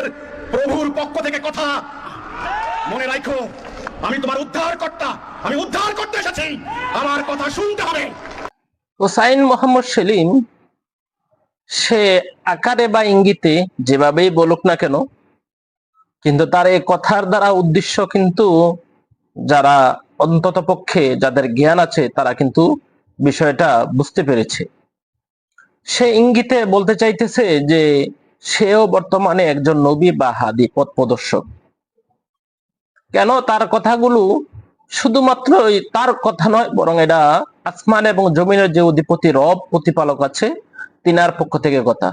ইসলামের প্রভুর পক্ষ থেকে কথা। মনে রাখো, আমি তোমার উদ্ধারকর্তা, আমি উদ্ধার করতে এসেছি, আমার কথা শুনতে হবে। হোসাইন মোহাম্মদ সেলিম সে আকারে বা ইঙ্গিতে যেভাবেই বলুক না কেন, কিন্তু তার এই কথার দ্বারা উদ্দেশ্য কিন্তু যারা অন্তত পক্ষে যাদের জ্ঞান আছে তারা কিন্তু বিষয়টা বুঝতে পেরেছে। সে ইঙ্গিতে বলতে চাইতেছে যে সেও বর্তমানে একজন নবী বা হাদী পথ প্রদর্শক। কেন তার কথাগুলো শুধুমাত্র তার কথা নয়, বরং এটা আসমান এবং জমিনের যে অধিপতি রব প্রতিপালক আছে তিনার পক্ষ থেকে কথা।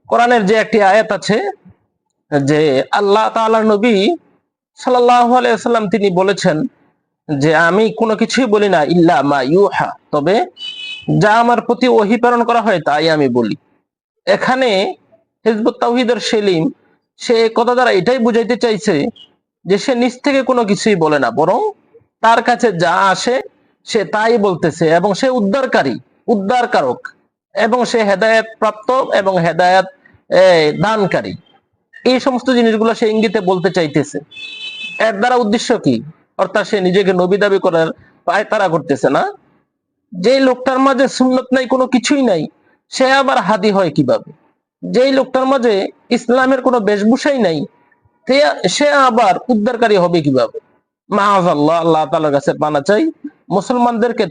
কোরআনের যে একটি আয়াত আছে যে আল্লাহ তাআলার নবী সাল্লাল্লাহু আলাইহি ওয়াসাল্লাম তিনি বলেছেন যে আমি কোনো কিছুই বলি না ইল্লা মা ইউহা, তবে যা আমার প্রতি ওহী প্রেরণ করা হয় তাই আমি বলি। এখানে হিজবুত তাওহীদের সেলিম সে কথা দ্বারা এটাই বুঝাইতে চাইছে যে সে নিজ থেকে কোনো কিছুই বলে না, বরং তার কাছে যা আসে সে তাই বলতেছে, এবং সে উদ্ধারকারী, উদ্ধারকারক, এবং সে হেদায়েত প্রাপ্ত এবং হেদায়েত দানকারী। এই সমস্ত জিনিসগুলো সে ইঙ্গিতে বলতে চাইতেছে। এর দ্বারা উদ্দেশ্য কি? অর্থাৎ সে নিজেকে নবী দাবি করার পায়তারা করতেছে না। যে লোকটার মাঝে সুন্নত নাই, কোনো কিছুই নাই, সে আবার হাদী হয় কিভাবে? যেই লোকটার মাঝে ইসলামের কোনো বেশভূষাই নাই, সে আবার উদ্ধারকারী হবে কিভাবে? মাআযাল্লাহ, আল্লাহ তাআলার কাছে পানা চাই মুসলমানদেরকে